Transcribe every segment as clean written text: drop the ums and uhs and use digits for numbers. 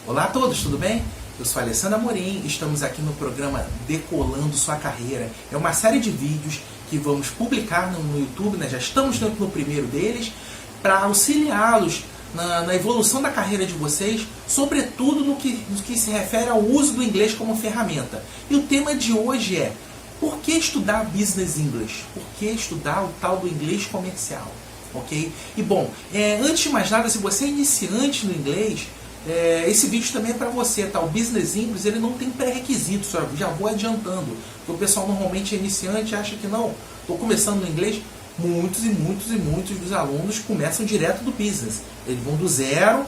Olá a todos, tudo bem? Eu sou Alessandro Amorim e estamos aqui no programa Decolando Sua Carreira. É uma série de vídeos que vamos publicar no YouTube, né? Já estamos no primeiro deles, para auxiliá-los na evolução da carreira de vocês, sobretudo no que se refere ao uso do inglês como ferramenta. E o tema de hoje é: por que estudar Business English? Por que estudar o tal do inglês comercial? Ok? E bom, antes de mais nada, se você é iniciante no inglês, esse vídeo também é para você, tá? O Business English, ele não tem pré-requisitos, já vou adiantando, porque o pessoal normalmente é iniciante e acha que não, estou começando no inglês. Muitos dos alunos começam direto do business, eles vão do zero,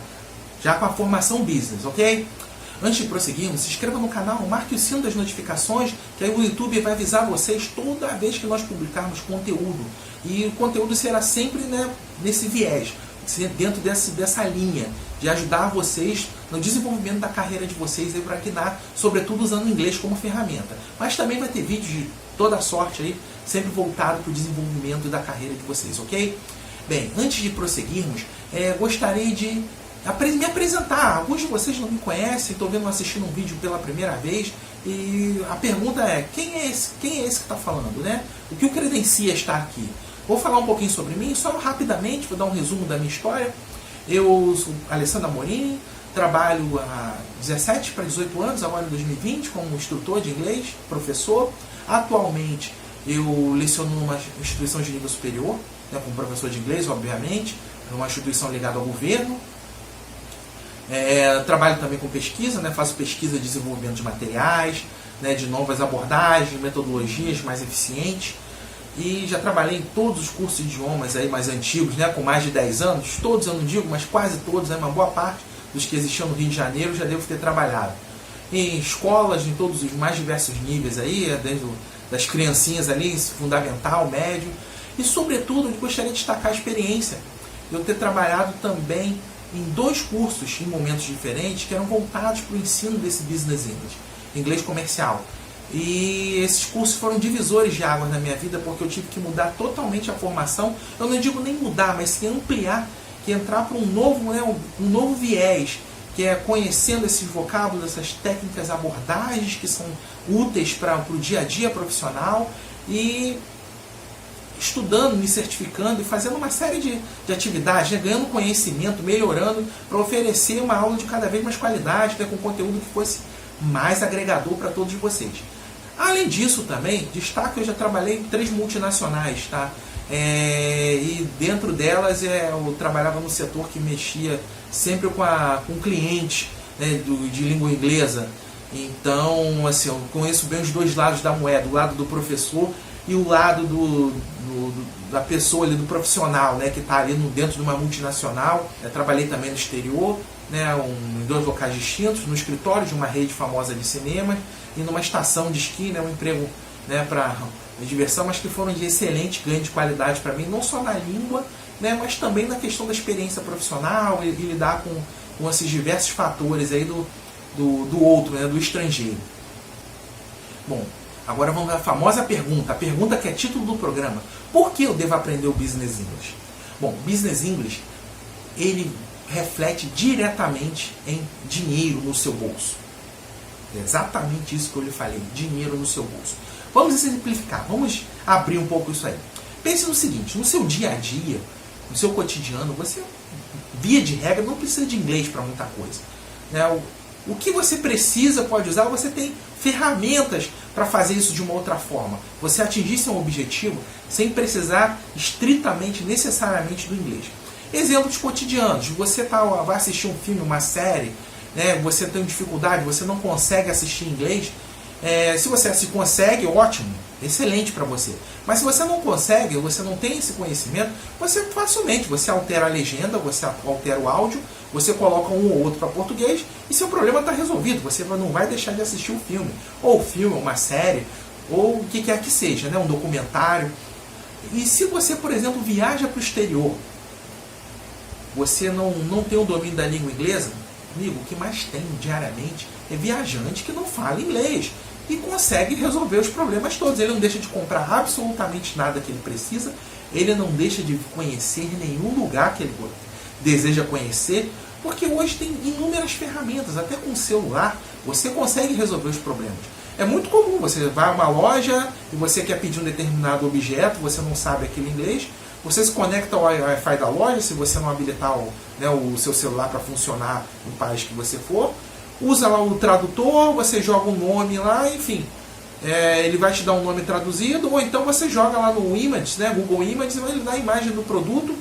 já com a formação business, ok? Antes de prosseguirmos, se inscreva no canal, marque o sino das notificações, que aí o YouTube vai avisar vocês toda vez que nós publicarmos conteúdo. E o conteúdo será sempre, né, nesse viés, dentro dessa linha, de ajudar vocês no desenvolvimento da carreira de vocês, para que dá, sobretudo usando o inglês como ferramenta. Mas também vai ter vídeos de toda sorte aí, sempre voltado para o desenvolvimento da carreira de vocês, ok? Bem, antes de prosseguirmos, gostaria de me apresentar. Alguns de vocês não me conhecem, estou assistindo um vídeo pela primeira vez, e a pergunta é: quem é esse que está falando, né? O que o credencia estar aqui? Vou falar um pouquinho sobre mim, só rapidamente, vou dar um resumo da minha história. Eu sou Alessandro Amorim, trabalho há 17 para 18 anos, agora em 2020, como instrutor de inglês, professor. Atualmente eu leciono numa instituição de nível superior, né, como professor de inglês, obviamente, uma instituição ligada ao governo. Trabalho também com pesquisa, né, faço pesquisa de desenvolvimento de materiais, né, de novas abordagens, metodologias mais eficientes. E já trabalhei em todos os cursos de idiomas aí mais antigos, né, com mais de 10 anos. Todos eu não digo, mas quase todos, né, uma boa parte dos que existiam no Rio de Janeiro já devo ter trabalhado. Em escolas, em todos os mais diversos níveis aí, desde das criancinhas ali, fundamental, médio. E sobretudo, eu gostaria de destacar a experiência de eu ter trabalhado também em 2 cursos em momentos diferentes que eram voltados para o ensino desse Business English, inglês comercial. E esses cursos foram divisores de águas na minha vida, porque eu tive que mudar totalmente a formação. Eu não digo nem mudar, mas sim ampliar, que entrar para um novo viés, que é conhecendo esses vocábulos, essas técnicas, abordagens que são úteis para o dia a dia profissional, e estudando, me certificando e fazendo uma série de atividades, né, ganhando conhecimento, melhorando, para oferecer uma aula de cada vez mais qualidade, né, com conteúdo que fosse mais agregador para todos vocês. Além disso também, destaco que eu já trabalhei em 3 multinacionais, tá? E dentro delas eu trabalhava no setor que mexia sempre com clientes, né, de língua inglesa. Então, assim, eu conheço bem os 2 lados da moeda, o lado do professor e o lado da pessoa ali, do profissional, né, que está ali dentro de uma multinacional. Eu trabalhei também no exterior, né, em 2 locais distintos, no escritório de uma rede famosa de cinema e numa estação de esqui, né, um emprego, né, para diversão, mas que foram de excelente ganho de qualidade para mim, não só na língua, né, mas também na questão da experiência profissional e lidar com esses diversos fatores aí do outro, né, do estrangeiro. Bom, agora vamos à famosa pergunta, a pergunta que é título do programa: por que eu devo aprender o Business English? Bom, Business English, ele reflete diretamente em dinheiro no seu bolso. É exatamente isso que eu lhe falei, dinheiro no seu bolso. Vamos exemplificar, vamos abrir um pouco isso aí. Pense no seguinte: no seu dia a dia, no seu cotidiano, você, via de regra, não precisa de inglês para muita coisa, né? O que você precisa, pode usar, você tem ferramentas para fazer isso de uma outra forma. Você atingir seu objetivo sem precisar estritamente, necessariamente do inglês. Exemplos cotidianos: você vai assistir um filme, uma série, né, você tem dificuldade, você não consegue assistir em inglês. Se você se consegue, ótimo, excelente para você. Mas se você não consegue, você não tem esse conhecimento, você facilmente, você altera a legenda, você altera o áudio, você coloca um ou outro para português e seu problema está resolvido. Você não vai deixar de assistir o filme, ou uma série, ou o que quer que seja, né, um documentário. E se você, por exemplo, viaja para o exterior, você não tem o domínio da língua inglesa, amigo, o que mais tem diariamente é viajante que não fala inglês e consegue resolver os problemas todos. Ele não deixa de comprar absolutamente nada que ele precisa, ele não deixa de conhecer nenhum lugar que ele deseja conhecer, Porque hoje tem inúmeras ferramentas, até com o celular você consegue resolver os problemas. É muito comum, você vai a uma loja e você quer pedir um determinado objeto, você não sabe aquele inglês, você se conecta ao Wi-Fi da loja, se você não habilitar o seu celular para funcionar no país que você for, usa lá o tradutor, você joga um nome lá, enfim, ele vai te dar um nome traduzido, ou então você joga lá no Images, né, Google Images, e vai lhe dar a imagem do produto,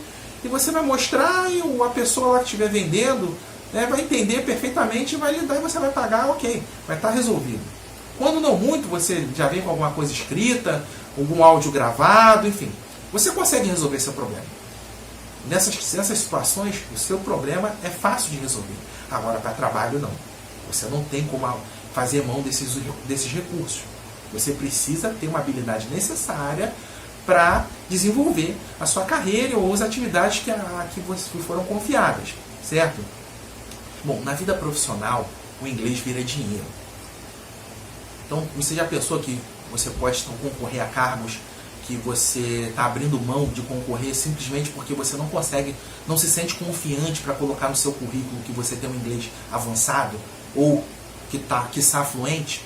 e você vai mostrar, e a pessoa lá que estiver vendendo vai entender perfeitamente e vai lhe dar, e você vai pagar, ok, vai estar resolvido. Quando não muito, você já vem com alguma coisa escrita, algum áudio gravado, enfim, você consegue resolver seu problema. Nessas situações, o seu problema é fácil de resolver. Agora, para trabalho, não. Você não tem como fazer mão desses recursos. Você precisa ter uma habilidade necessária para desenvolver a sua carreira ou as atividades que foram confiadas, certo? Bom, na vida profissional, o inglês vira dinheiro. Então, você já pensou que você pode concorrer a cargos que você está abrindo mão de concorrer simplesmente porque você não se sente confiante para colocar no seu currículo que você tem um inglês avançado ou que está fluente?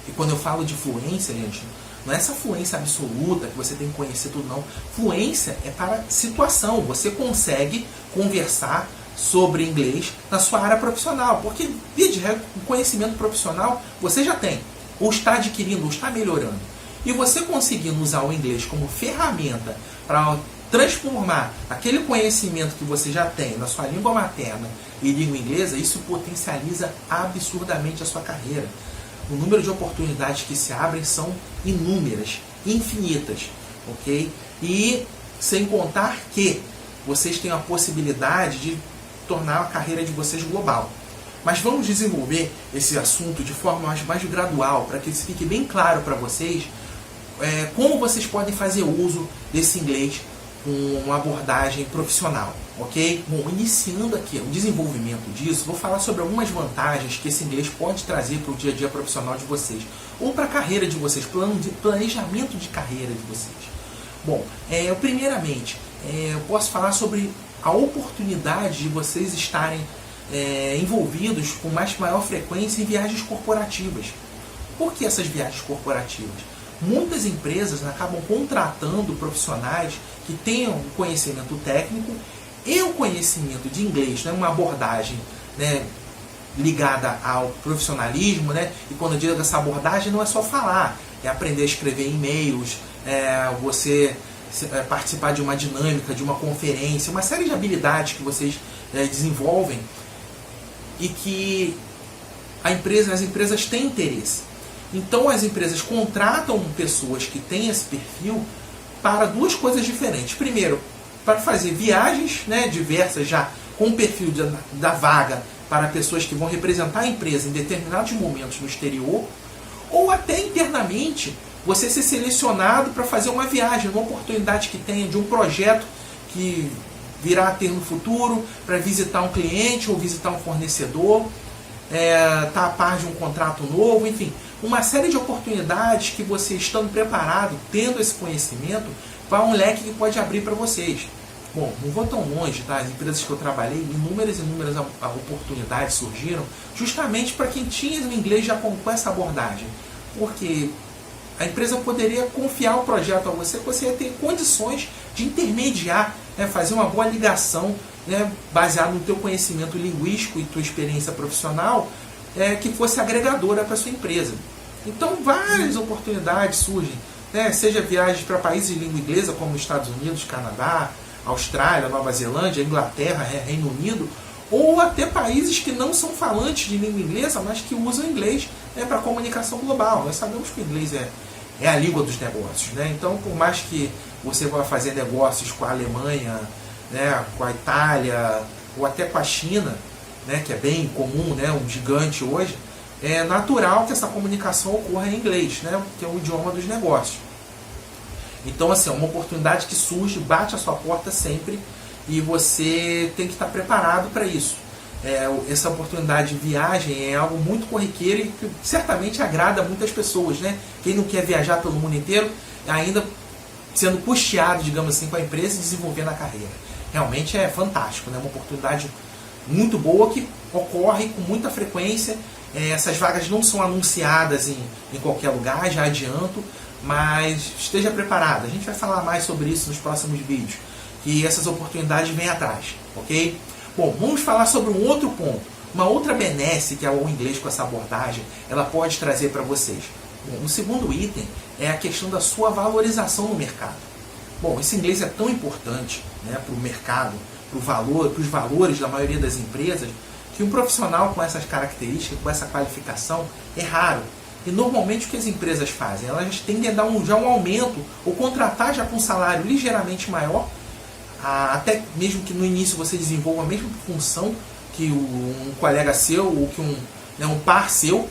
E quando eu falo de fluência, gente, não é essa fluência absoluta que você tem que conhecer tudo, não. Fluência é para situação. Você consegue conversar sobre inglês na sua área profissional, porque, via de regra, o conhecimento profissional você já tem, ou está adquirindo, ou está melhorando. E você conseguindo usar o inglês como ferramenta para transformar aquele conhecimento que você já tem na sua língua materna e língua inglesa, isso potencializa absurdamente a sua carreira. O número de oportunidades que se abrem são inúmeras, infinitas, ok? E sem contar que vocês têm a possibilidade de tornar a carreira de vocês global. Mas vamos desenvolver esse assunto de forma mais gradual, para que isso fique bem claro para vocês como vocês podem fazer uso desse inglês com uma abordagem profissional, ok? Bom, iniciando aqui o desenvolvimento disso, vou falar sobre algumas vantagens que esse inglês pode trazer para o dia a dia profissional de vocês, ou para a carreira de vocês, planejamento de carreira de vocês. Bom, primeiramente, eu posso falar sobre a oportunidade de vocês estarem envolvidos com maior frequência em viagens corporativas. Por que essas viagens corporativas? Muitas empresas acabam contratando profissionais que tenham um conhecimento técnico e o conhecimento de inglês, uma abordagem ligada ao profissionalismo, e quando eu digo essa abordagem não é só falar, é aprender a escrever e-mails, você participar de uma dinâmica, de uma conferência, uma série de habilidades que vocês desenvolvem e que as empresas têm interesse. Então as empresas contratam pessoas que têm esse perfil para duas coisas diferentes. Primeiro, para fazer viagens diversas já com o perfil da vaga para pessoas que vão representar a empresa em determinados momentos no exterior, ou até internamente você ser selecionado para fazer uma viagem, uma oportunidade que tenha de um projeto que virá a ter no futuro, para visitar um cliente ou visitar um fornecedor, estar a par de um contrato novo, enfim, uma série de oportunidades que você, estando preparado, tendo esse conhecimento, vai um leque que pode abrir para vocês. Bom, não vou tão longe, tá? As empresas que eu trabalhei, inúmeras oportunidades surgiram justamente para quem tinha o inglês já com essa abordagem. Porque a empresa poderia confiar o projeto a você, que você ia ter condições de intermediar, fazer uma boa ligação, baseado no teu conhecimento linguístico e tua experiência profissional, que fosse agregadora para a sua empresa. Então, várias oportunidades surgem, seja viagens para países de língua inglesa, como Estados Unidos, Canadá, Austrália, Nova Zelândia, Inglaterra, Reino Unido, ou até países que não são falantes de língua inglesa, mas que usam inglês para comunicação global. Nós sabemos que o inglês é a língua dos negócios. Então, por mais que você vá fazer negócios com a Alemanha, com a Itália, ou até com a China, que é bem comum, um gigante hoje, é natural que essa comunicação ocorra em inglês, que é o idioma dos negócios. Então, assim, é uma oportunidade que surge, bate a sua porta sempre, e você tem que estar preparado para isso. Essa oportunidade de viagem é algo muito corriqueiro e que certamente agrada a muitas pessoas. Quem não quer viajar pelo mundo inteiro, ainda sendo custeado, digamos assim, com a empresa e desenvolvendo a carreira. Realmente é fantástico, uma oportunidade muito boa que ocorre com muita frequência. Essas vagas não são anunciadas em qualquer lugar, já adianto, mas esteja preparado. A gente vai falar mais sobre isso nos próximos vídeos, que essas oportunidades vêm atrás, ok? Bom, vamos falar sobre um outro ponto, uma outra benesse que o inglês com essa abordagem ela pode trazer para vocês. Bom, o segundo item é a questão da sua valorização no mercado. Bom, esse inglês é tão importante, né, para o mercado, para os valores da maioria das empresas, que um profissional com essas características, com essa qualificação, é raro. E normalmente o que as empresas fazem? Elas tendem a dar já um aumento, ou contratar já com um salário ligeiramente maior, até mesmo que no início você desenvolva a mesma função que um colega seu, ou que um par seu,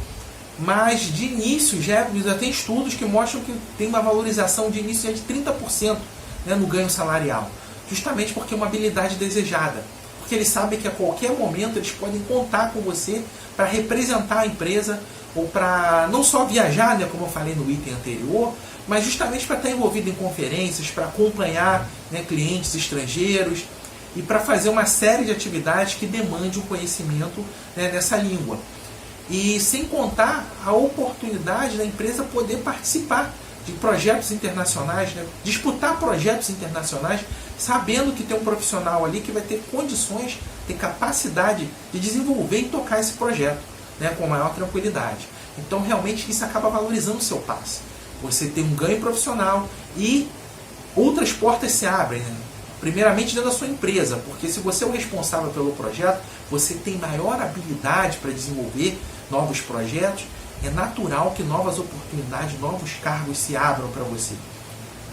mas de início já tem estudos que mostram que tem uma valorização de início de 30%, né, no ganho salarial. Justamente porque é uma habilidade desejada. Porque eles sabem que a qualquer momento eles podem contar com você para representar a empresa, ou para não só viajar, né, como eu falei no item anterior, mas justamente para estar envolvido em conferências, para acompanhar, né, clientes estrangeiros e para fazer uma série de atividades que demandem um conhecimento, né, nessa língua. E sem contar a oportunidade da empresa poder participar de projetos internacionais, né, disputar projetos internacionais, sabendo que tem um profissional ali que vai ter condições, ter capacidade de desenvolver e tocar esse projeto, né, com maior tranquilidade. Então realmente isso acaba valorizando o seu passe. Você tem um ganho profissional e outras portas se abrem, né? Primeiramente dentro da sua empresa, porque se você é o responsável pelo projeto, você tem maior habilidade para desenvolver novos projetos, é natural que novas oportunidades, novos cargos se abram para você.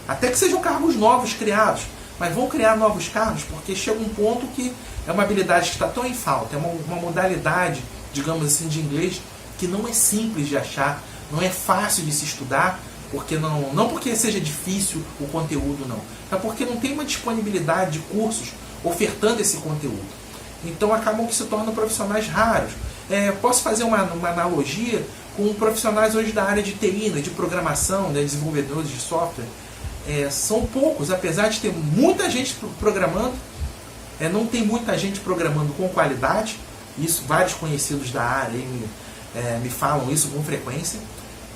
Até que sejam cargos novos criados, mas vão criar novos cargos porque chega um ponto que é uma habilidade que está tão em falta, é uma modalidade, digamos assim, de inglês que não é simples de achar, não é fácil de se estudar, porque não porque seja difícil o conteúdo, não. É porque não tem uma disponibilidade de cursos ofertando esse conteúdo. Então acabam que se tornam profissionais raros. Posso fazer uma analogia com profissionais hoje da área de TI, né, de programação, né, desenvolvedores de software. São poucos, apesar de ter muita gente programando, não tem muita gente programando com qualidade. Isso, vários conhecidos da área me falam isso com frequência.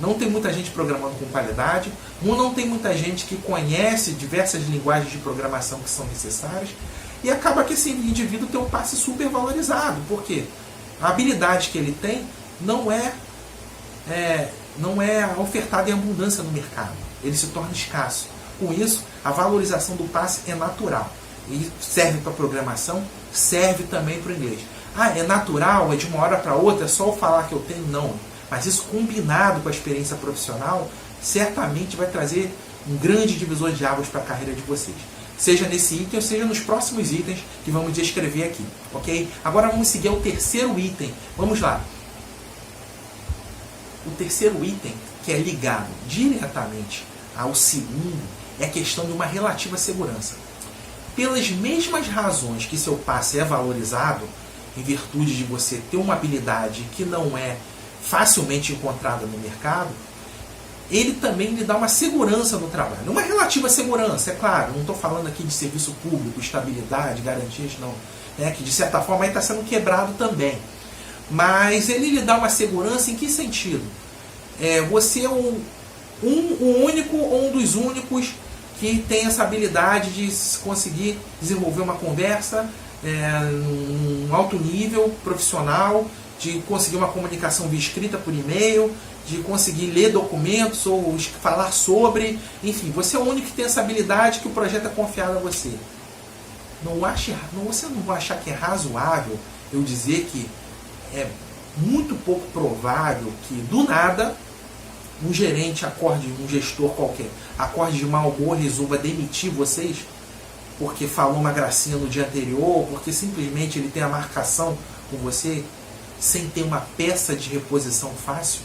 Não tem muita gente programando com qualidade, não tem muita gente que conhece diversas linguagens de programação que são necessárias, e acaba que esse indivíduo tem um passe super valorizado, porque a habilidade que ele tem não é ofertada em abundância no mercado, ele se torna escasso. Com isso, a valorização do passe é natural, e serve para programação, serve também para o inglês. É natural, é de uma hora para outra, é só eu falar que eu tenho? Não. Mas isso combinado com a experiência profissional, certamente vai trazer um grande divisor de águas para a carreira de vocês. Seja nesse item ou seja nos próximos itens que vamos descrever aqui. Ok? Agora vamos seguir ao terceiro item. Vamos lá. O terceiro item, que é ligado diretamente ao segundo, é a questão de uma relativa segurança. Pelas mesmas razões que seu passe é valorizado, em virtude de você ter uma habilidade que não é facilmente encontrada no mercado, ele também lhe dá uma segurança no trabalho. Uma relativa segurança, é claro, não estou falando aqui de serviço público, estabilidade, garantias, não. Que de certa forma está sendo quebrado também. Mas ele lhe dá uma segurança em que sentido? Você é o único ou um dos únicos que tem essa habilidade de conseguir desenvolver uma conversa num alto nível profissional, de conseguir uma comunicação via escrita por e-mail, de conseguir ler documentos ou falar sobre, enfim, você é o único que tem essa habilidade, que o projeto é confiado a você. Você não vai achar que é razoável eu dizer que é muito pouco provável que do nada um gerente um gestor qualquer, acorde de mau humor, resolva demitir vocês porque falou uma gracinha no dia anterior, porque simplesmente ele tem a marcação com você, sem ter uma peça de reposição fácil?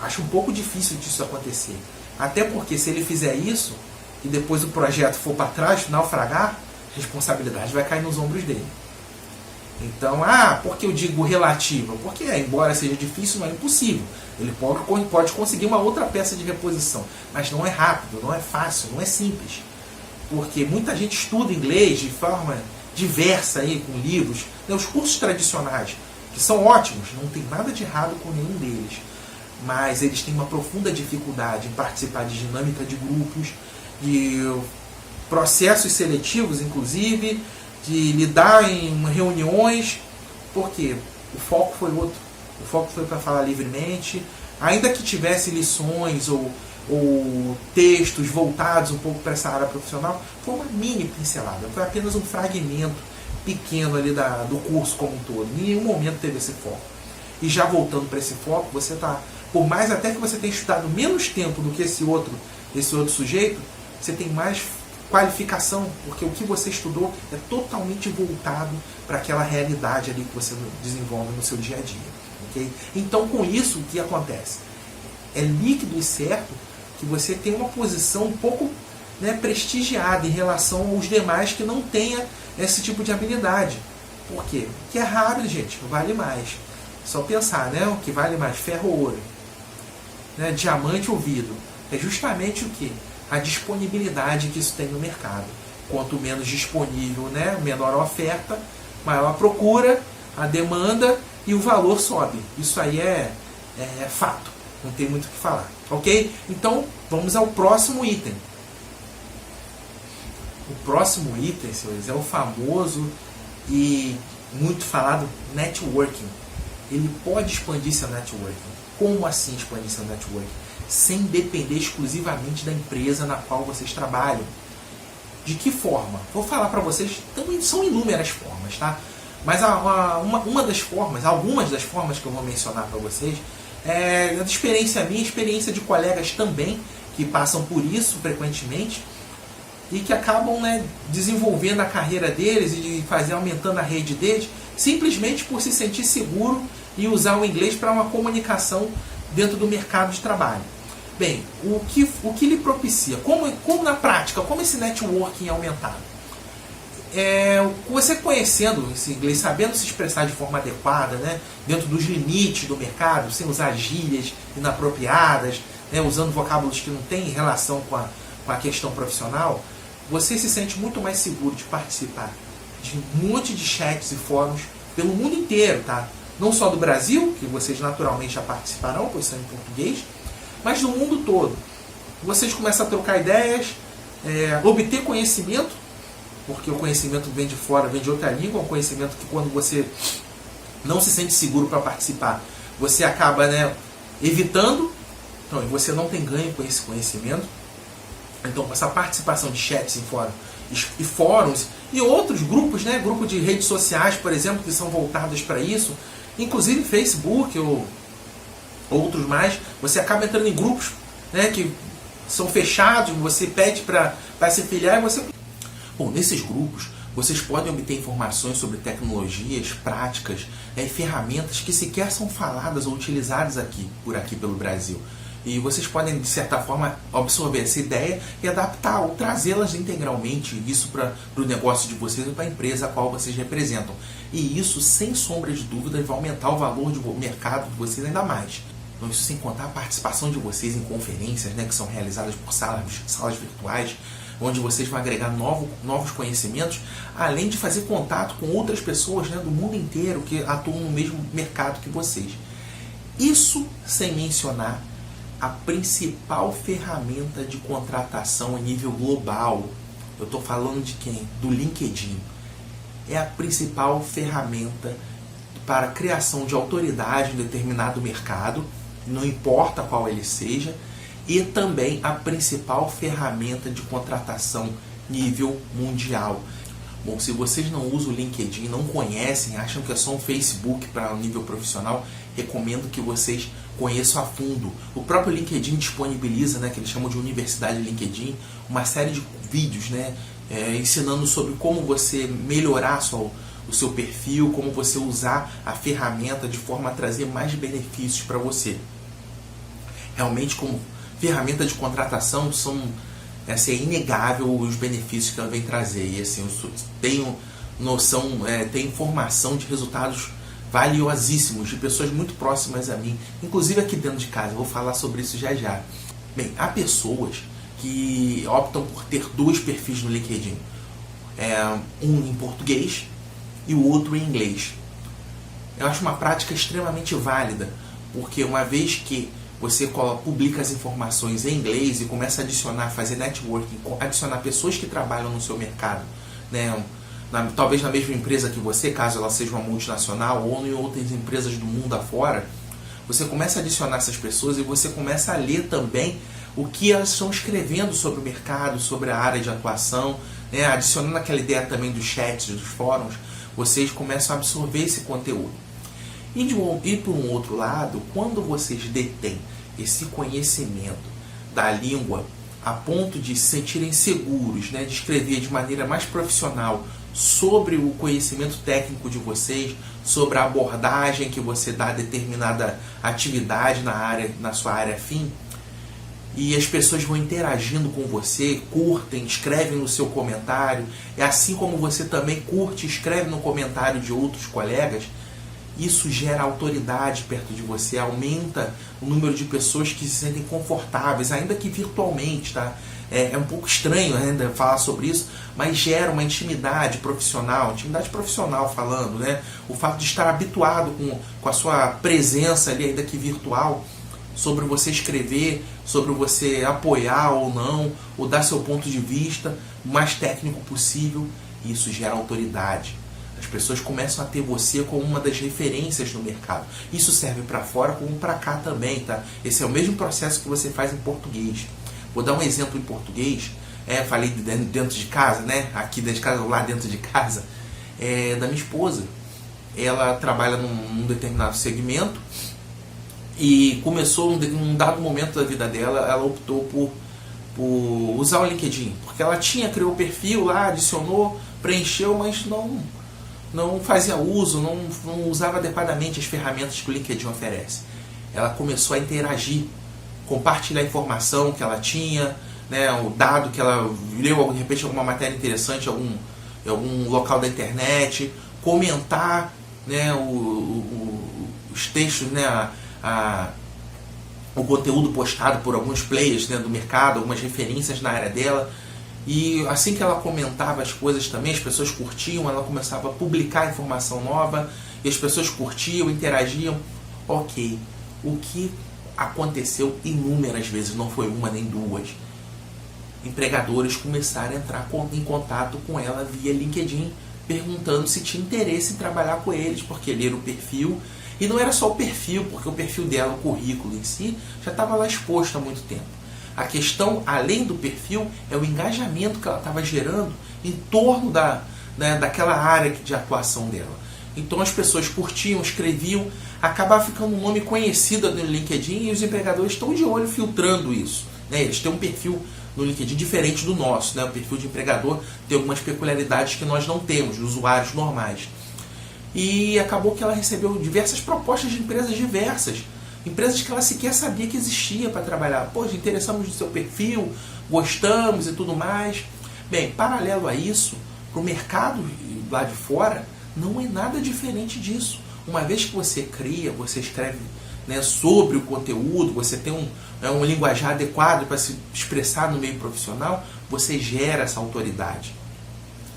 Acho um pouco difícil disso acontecer. Até porque se ele fizer isso, e depois o projeto for para trás, naufragar, a responsabilidade vai cair nos ombros dele. Então, por que eu digo relativa? Porque, embora seja difícil, não é impossível. Ele pode conseguir uma outra peça de reposição. Mas não é rápido, não é fácil, não é simples. Porque muita gente estuda inglês de forma diversa aí, com livros, né? Os cursos tradicionais, que são ótimos, não tem nada de errado com nenhum deles, mas eles têm uma profunda dificuldade em participar de dinâmica de grupos, de processos seletivos, inclusive, de lidar em reuniões, porque o foco foi outro. O foco foi para falar livremente, ainda que tivesse lições ou textos voltados um pouco para essa área profissional, foi uma mini pincelada, foi apenas um fragmento pequeno ali do curso como um todo. Em nenhum momento teve esse foco. E já voltando para esse foco, você está, por mais até que você tenha estudado menos tempo do que esse outro sujeito, você tem mais qualificação, porque o que você estudou é totalmente voltado para aquela realidade ali que você desenvolve no seu dia a dia. Okay? Então, com isso, o que acontece? É líquido e certo que você tem uma posição um pouco, né, prestigiada em relação aos demais que não tenha esse tipo de habilidade. Por quê? Porque é raro, gente, vale mais. Só pensar, né? O que vale mais? Ferro ou ouro? Né? Diamante ou vidro? É justamente o que? A disponibilidade que isso tem no mercado. Quanto menos disponível, né? Menor a oferta, maior a procura, a demanda e o valor sobe. Isso aí é fato. Não tem muito o que falar. Ok? Então, vamos ao próximo item. O próximo item, senhores, é o famoso e muito falado networking. Ele pode expandir seu networking. Como assim expandir seu networking? Sem depender exclusivamente da empresa na qual vocês trabalham. De que forma? Vou falar para vocês, também são inúmeras formas, tá? Mas uma das formas, algumas das formas que eu vou mencionar para vocês, é de experiência minha, experiência de colegas também, que passam por isso frequentemente, e que acabam, né, desenvolvendo a carreira deles e aumentando a rede deles, simplesmente por se sentir seguro e usar o inglês para uma comunicação dentro do mercado de trabalho. Bem, o que lhe propicia? Como na prática, como esse networking é aumentado? Você conhecendo esse inglês, sabendo se expressar de forma adequada, né, dentro dos limites do mercado, sem usar gírias inapropriadas, né, usando vocábulos que não têm relação com a questão profissional, você se sente muito mais seguro de participar de um monte de chats e fóruns pelo mundo inteiro, tá? Não só do Brasil, que vocês naturalmente já participarão, pois são em português, mas do mundo todo. Vocês começam a trocar ideias, obter conhecimento, porque o conhecimento vem de fora, vem de outra língua, um conhecimento que quando você não se sente seguro para participar, você acaba, né, evitando, então você não tem ganho com esse conhecimento. Então, essa participação de chats em fóruns e outros grupos, né, grupo de redes sociais, por exemplo, que são voltados para isso, inclusive Facebook ou outros mais, você acaba entrando em grupos, né, que são fechados, você pede para se filiar e você... Bom, nesses grupos, vocês podem obter informações sobre tecnologias, práticas e ferramentas que sequer são faladas ou utilizadas por aqui pelo Brasil. E vocês podem, de certa forma, absorver essa ideia e adaptar ou trazê-las integralmente, isso para o negócio de vocês ou para a empresa a qual vocês representam. E isso, sem sombra de dúvida, vai aumentar o valor de mercado de vocês ainda mais. Então, isso sem contar a participação de vocês em conferências, né, que são realizadas por salas virtuais, onde vocês vão agregar novos conhecimentos, além de fazer contato com outras pessoas, né, do mundo inteiro que atuam no mesmo mercado que vocês. Isso sem mencionar a principal ferramenta de contratação a nível global. Eu estou falando de quem? Do LinkedIn. É a principal ferramenta para a criação de autoridade em determinado mercado, não importa qual ele seja, e também a principal ferramenta de contratação nível mundial. Bom, se vocês não usam o LinkedIn, não conhecem, acham que é só um Facebook para o nível profissional, recomendo que vocês conheçam a fundo. O próprio LinkedIn disponibiliza, né, que eles chamam de Universidade LinkedIn, uma série de vídeos, né, ensinando sobre como você melhorar o seu perfil, como você usar a ferramenta de forma a trazer mais benefícios para você. Realmente, como ferramenta de contratação, é inegável os benefícios que ela vem trazer. E assim, eu tenho noção, tenho informação de resultados valiosíssimos de pessoas muito próximas a mim, inclusive aqui dentro de casa. Eu vou falar sobre isso já já. Bem, há pessoas que optam por ter 2 perfis no LinkedIn. um em português e o outro em inglês. Eu acho uma prática extremamente válida, porque uma vez que você publica as informações em inglês e começa a adicionar, fazer networking, adicionar pessoas que trabalham no seu mercado, né? Talvez na mesma empresa que você, caso ela seja uma multinacional, ou em outras empresas do mundo afora, você começa a adicionar essas pessoas e você começa a ler também o que elas estão escrevendo sobre o mercado, sobre a área de atuação, né? Adicionando aquela ideia também dos chats, dos fóruns, vocês começam a absorver esse conteúdo. E por um outro lado, quando vocês detêm esse conhecimento da língua a ponto de se sentirem seguros, né, de escrever de maneira mais profissional sobre o conhecimento técnico de vocês, sobre a abordagem que você dá a determinada atividade na sua área afim, e as pessoas vão interagindo com você, curtem, escrevem no seu comentário, e assim como você também curte e escreve no comentário de outros colegas, isso gera autoridade perto de você, aumenta o número de pessoas que se sentem confortáveis, ainda que virtualmente, tá? É um pouco estranho ainda falar sobre isso, mas gera uma intimidade profissional falando, né? O fato de estar habituado com a sua presença ali, ainda que virtual, sobre você escrever, sobre você apoiar ou não, ou dar seu ponto de vista o mais técnico possível, isso gera autoridade. As pessoas começam a ter você como uma das referências no mercado. Isso serve para fora como para cá também, tá? Esse é o mesmo processo que você faz em português. Vou dar um exemplo em português. Falei dentro de casa, né? Aqui dentro de casa, lá dentro de casa. Da minha esposa. Ela trabalha num determinado segmento e começou, num dado momento da vida dela, ela optou por usar o LinkedIn. Porque ela criou o perfil lá, adicionou, preencheu, mas não fazia uso, não usava adequadamente as ferramentas que o LinkedIn oferece. Ela começou a interagir, compartilhar a informação que ela tinha, né, o dado que ela leu, de repente alguma matéria interessante em algum local da internet, comentar, né, os textos, né, o conteúdo postado por alguns players, né, do mercado, algumas referências na área dela. E assim que ela comentava as coisas também, as pessoas curtiam, ela começava a publicar informação nova, e as pessoas curtiam, interagiam. Ok, o que aconteceu inúmeras vezes, não foi uma nem duas. Empregadores começaram a entrar em contato com ela via LinkedIn, perguntando se tinha interesse em trabalhar com eles, porque leram o perfil. E não era só o perfil, porque o perfil dela, o currículo em si, já estava lá exposto há muito tempo. A questão, além do perfil, é o engajamento que ela estava gerando em torno daquela área de atuação dela. Então as pessoas curtiam, escreviam, acabava ficando um nome conhecido no LinkedIn, e os empregadores estão de olho filtrando isso, né? Eles têm um perfil no LinkedIn diferente do nosso, né? O perfil de empregador tem algumas peculiaridades que nós não temos, de usuários normais. E acabou que ela recebeu diversas propostas de empresas diversas. Empresas que ela sequer sabia que existia para trabalhar. Poxa, interessamos no seu perfil, gostamos e tudo mais. Bem, paralelo a isso, para o mercado lá de fora, não é nada diferente disso. Uma vez que você cria, você escreve, né, sobre o conteúdo, você tem um linguajar adequado para se expressar no meio profissional, você gera essa autoridade.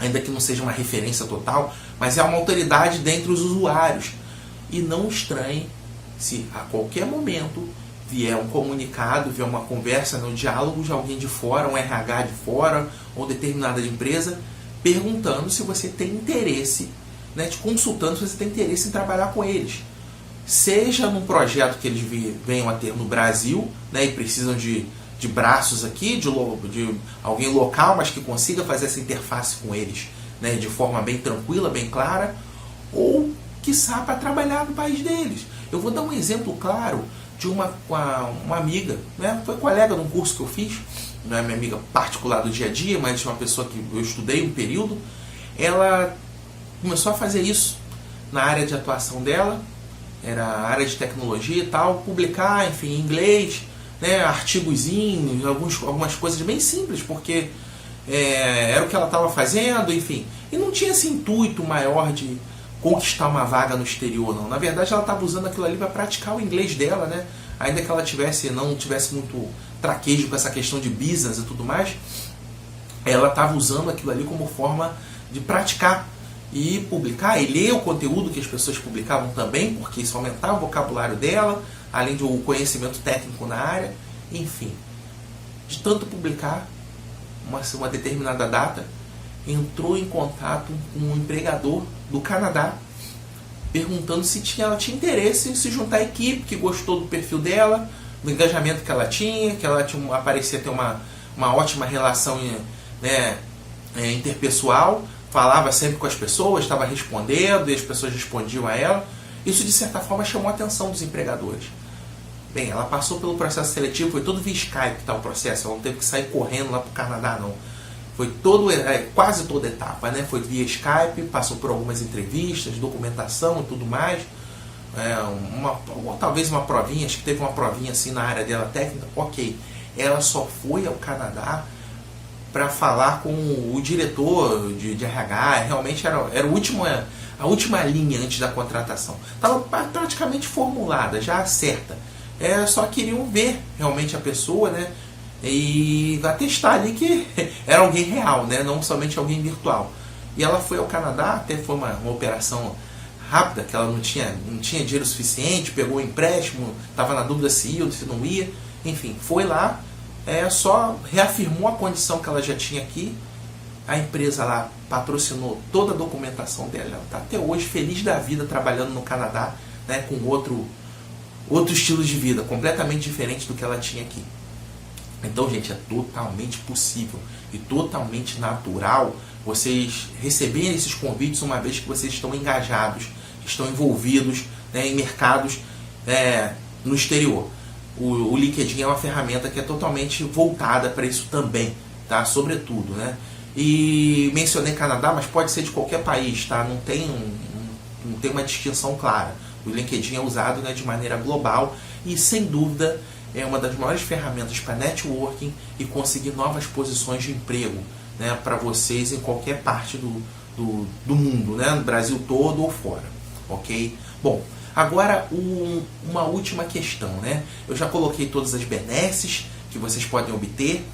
Ainda que não seja uma referência total, mas é uma autoridade dentre os usuários. E não estranhe se a qualquer momento vier um comunicado, vier uma conversa, no diálogo de alguém de fora, um RH de fora, ou determinada empresa, perguntando se você tem interesse, né, te consultando se você tem interesse em trabalhar com eles. Seja num projeto que eles venham a ter no Brasil, né, e precisam de braços aqui, de alguém local, mas que consiga fazer essa interface com eles, né, de forma bem tranquila, bem clara, ou quiçá para trabalhar no país deles. Eu vou dar um exemplo claro de uma amiga, né, foi colega de um curso que eu fiz, não é minha amiga particular do dia a dia, mas uma pessoa que eu estudei um período. Ela começou a fazer isso na área de atuação dela, era a área de tecnologia e tal, publicar, enfim, em inglês, né, artigozinhos, algumas coisas bem simples, porque era o que ela estava fazendo, enfim. E não tinha esse intuito maior de conquistar uma vaga no exterior, não. Na verdade, ela estava usando aquilo ali para praticar o inglês dela, né? Ainda que ela não tivesse muito traquejo com essa questão de business e tudo mais, ela estava usando aquilo ali como forma de praticar e publicar e ler o conteúdo que as pessoas publicavam também, porque isso aumentava o vocabulário dela, além do conhecimento técnico na área, enfim. De tanto publicar, uma determinada data, entrou em contato com um empregador do Canadá, perguntando se ela tinha interesse em se juntar à equipe, que gostou do perfil dela, do engajamento que ela tinha, parecia ter uma ótima relação, né, interpessoal, falava sempre com as pessoas, estava respondendo e as pessoas respondiam a ela. Isso, de certa forma, chamou a atenção dos empregadores. Bem, ela passou pelo processo seletivo, foi todo via Skype, tá, o processo, ela não teve que sair correndo lá para o Canadá, não. Foi quase toda etapa, né? Foi via Skype, passou por algumas entrevistas, documentação e tudo mais. Talvez uma provinha, acho que teve uma provinha assim na área dela técnica, ok. Ela só foi ao Canadá para falar com o diretor de RH, realmente era a última linha antes da contratação. Estava praticamente formulada, já certa. Só queriam ver realmente a pessoa, né? E atestar ali que era alguém real, né? Não somente alguém virtual. E ela foi ao Canadá, até foi uma operação rápida, que ela não tinha dinheiro suficiente, pegou um empréstimo, estava na dúvida se ia ou se não ia, enfim, foi lá, só reafirmou a condição que ela já tinha aqui. A empresa lá patrocinou toda a documentação dela, ela está até hoje feliz da vida trabalhando no Canadá, né, com outro estilo de vida, completamente diferente do que ela tinha aqui. Então, gente, é totalmente possível e totalmente natural vocês receberem esses convites uma vez que vocês estão engajados, estão envolvidos, né, em mercados no exterior. O LinkedIn é uma ferramenta que é totalmente voltada para isso também, tá? Sobretudo, né? E mencionei Canadá, mas pode ser de qualquer país, tá? Não tem uma distinção clara. O LinkedIn é usado, né, de maneira global e, sem dúvida, é uma das maiores ferramentas para networking e conseguir novas posições de emprego, né, para vocês em qualquer parte do mundo, né, no Brasil todo ou fora, ok? Bom, agora uma última questão, né? Eu já coloquei todas as benesses que vocês podem obter,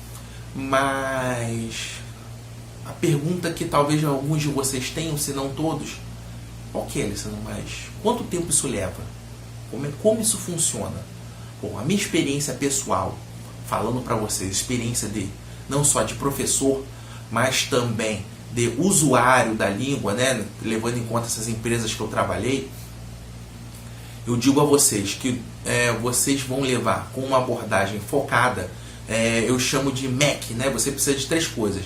mas a pergunta que talvez alguns de vocês tenham, se não todos, ok, Alessandro, mas quanto tempo isso leva? Como isso funciona? Bom, a minha experiência pessoal, falando para vocês, experiência não só de professor, mas também de usuário da língua, né, levando em conta essas empresas que eu trabalhei, eu digo a vocês que vocês vão levar com uma abordagem focada, eu chamo de MEC, né? Você precisa de 3 coisas.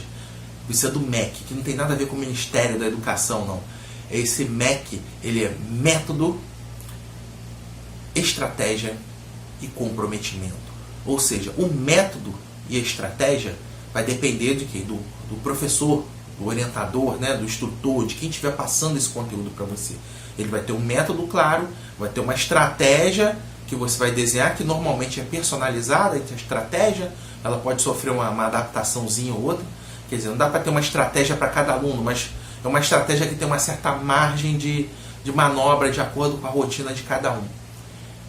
Precisa do MEC, que não tem nada a ver com o Ministério da Educação, não. Esse MEC, ele é método, estratégia e comprometimento. Ou seja, o método e a estratégia vai depender de quê? Do professor, do orientador, né? Do instrutor, de quem estiver passando esse conteúdo para você. Ele vai ter um método claro, vai ter uma estratégia que você vai desenhar, que normalmente é personalizada. Então, a estratégia ela pode sofrer uma adaptaçãozinha ou outra. Quer dizer, não dá para ter uma estratégia para cada aluno, mas é uma estratégia que tem uma certa margem de manobra de acordo com a rotina de cada um.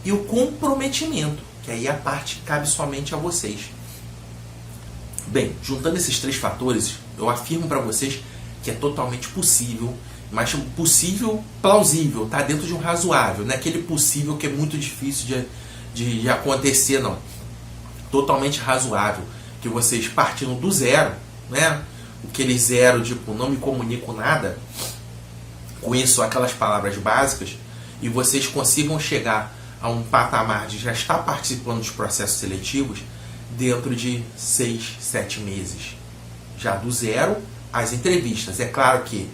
E o comprometimento, que aí é a parte que cabe somente a vocês. Bem, juntando esses 3 fatores, eu afirmo para vocês que é totalmente possível, mas possível plausível, tá? Dentro de um razoável, não é aquele possível que é muito difícil de acontecer, não. Totalmente razoável, que vocês partindo do zero, né? Aquele zero, tipo, não me comunico nada, conheço aquelas palavras básicas, e vocês consigam chegar a um patamar de já estar participando dos processos seletivos dentro de 6, 7 meses. Já do zero às entrevistas. É claro que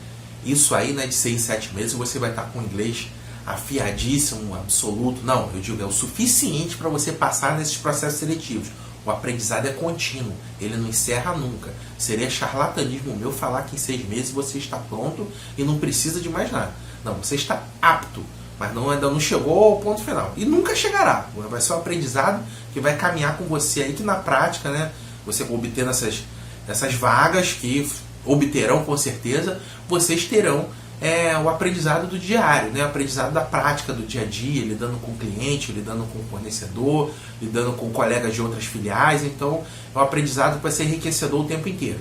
isso aí, né, de 6, 7 meses, você vai estar com o inglês afiadíssimo, absoluto. Não, eu digo, é o suficiente para você passar nesses processos seletivos. O aprendizado é contínuo, ele não encerra nunca. Seria charlatanismo meu falar que em 6 meses você está pronto e não precisa de mais nada. Não, você está apto, mas ainda não chegou ao ponto final. E nunca chegará. Vai ser um aprendizado que vai caminhar com você aí, que na prática, né, você obtendo essas vagas, que obterão com certeza, vocês terão o aprendizado do diário, né? O aprendizado da prática do dia a dia, lidando com o cliente, lidando com o fornecedor, lidando com colegas de outras filiais. Então, é um aprendizado que vai ser enriquecedor o tempo inteiro.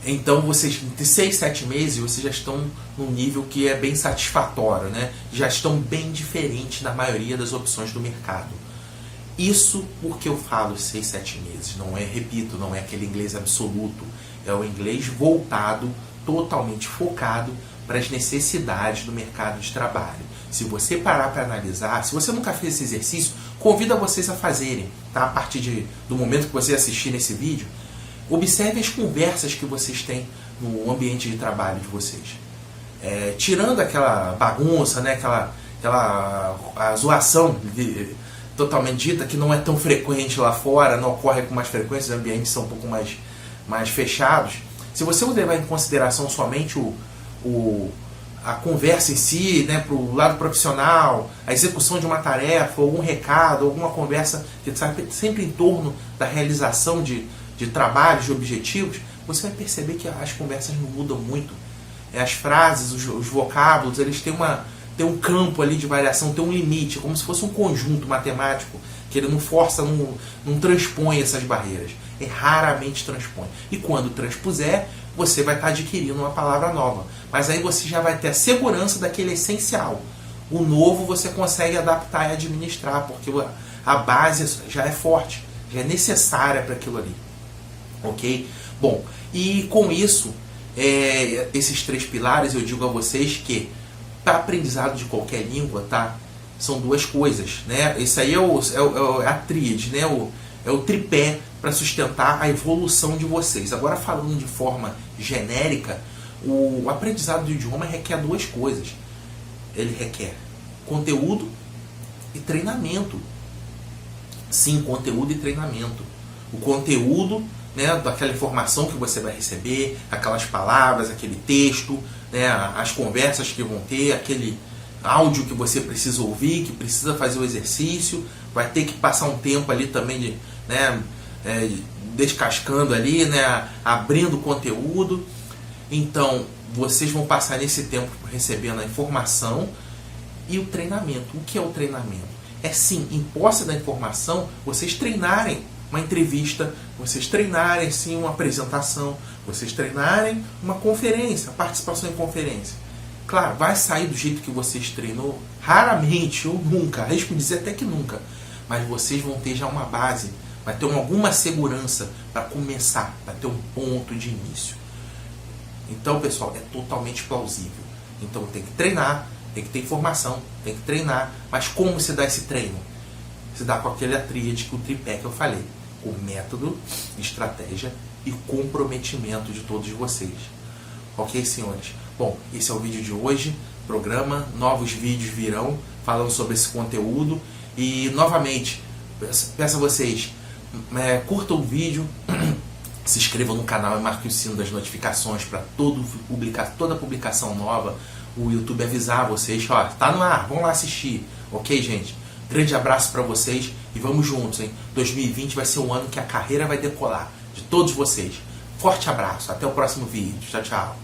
Então vocês, de 6, 7 meses, vocês já estão num nível que é bem satisfatório, né? Já estão bem diferentes da maioria das opções do mercado. Isso porque eu falo 6, 7 meses. Não é, repito, não é aquele inglês absoluto. É o inglês voltado, totalmente focado para as necessidades do mercado de trabalho. Se você parar para analisar, se você nunca fez esse exercício, convido vocês a fazerem, tá? A partir do momento que você assistir nesse vídeo, observe as conversas que vocês têm no ambiente de trabalho de vocês. Tirando aquela bagunça, né? a zoação totalmente dita, que não é tão frequente lá fora, não ocorre com mais frequência, os ambientes são um pouco mais fechados. Se você levar em consideração somente a conversa em si, né, para o lado profissional, a execução de uma tarefa, algum recado, alguma conversa que está sempre em torno da realização de trabalhos, de objetivos, você vai perceber que as conversas não mudam muito. As frases, os vocábulos, eles têm um campo ali de variação, tem um limite, como se fosse um conjunto matemático, que ele não força, não transpõe essas barreiras. Raramente transpõe. E quando transpuser, você vai estar adquirindo uma palavra nova. Mas aí você já vai ter a segurança daquele essencial. O novo você consegue adaptar e administrar, porque a base já é forte, já é necessária para aquilo ali. Ok? Bom, e com isso, esses 3 pilares, eu digo a vocês que para aprendizado de qualquer língua, tá? São 2 coisas, né? Isso aí é a tríade, né? É o tripé para sustentar a evolução de vocês. Agora, falando de forma genérica, o aprendizado do idioma requer 2 coisas. Ele requer conteúdo e treinamento. Sim, conteúdo e treinamento. O conteúdo, né, daquela informação que você vai receber, aquelas palavras, aquele texto, né, as conversas que vão ter, aquele áudio que você precisa ouvir, que precisa fazer o exercício, vai ter que passar um tempo ali também descascando ali, né, abrindo conteúdo. Então, vocês vão passar nesse tempo recebendo a informação e o treinamento. O que é o treinamento? É sim, em posse da informação, vocês treinarem uma entrevista, vocês treinarem sim uma apresentação, vocês treinarem uma conferência, a participação em conferência. Claro, vai sair do jeito que vocês treinou? Raramente ou nunca, arrisco dizer até que nunca. Mas vocês vão ter já uma base, vai ter alguma segurança para começar, para ter um ponto de início. Então, pessoal, é totalmente plausível. Então tem que treinar, tem que ter informação, tem que treinar. Mas como se dá esse treino? Se dá com aquele tríade, o tripé que eu falei. O método, estratégia e comprometimento de todos vocês. Ok, senhores? Bom, esse é o vídeo de hoje. Programa, novos vídeos virão falando sobre esse conteúdo. E, novamente, peço a vocês, curtam o vídeo, se inscrevam no canal e marquem o sino das notificações para toda publicação nova, o YouTube avisar vocês, ó, tá no ar, vão lá assistir. Ok, gente? Grande abraço para vocês e vamos juntos, hein? 2020 vai ser o ano que a carreira vai decolar de todos vocês. Forte abraço, até o próximo vídeo. Tchau, tchau.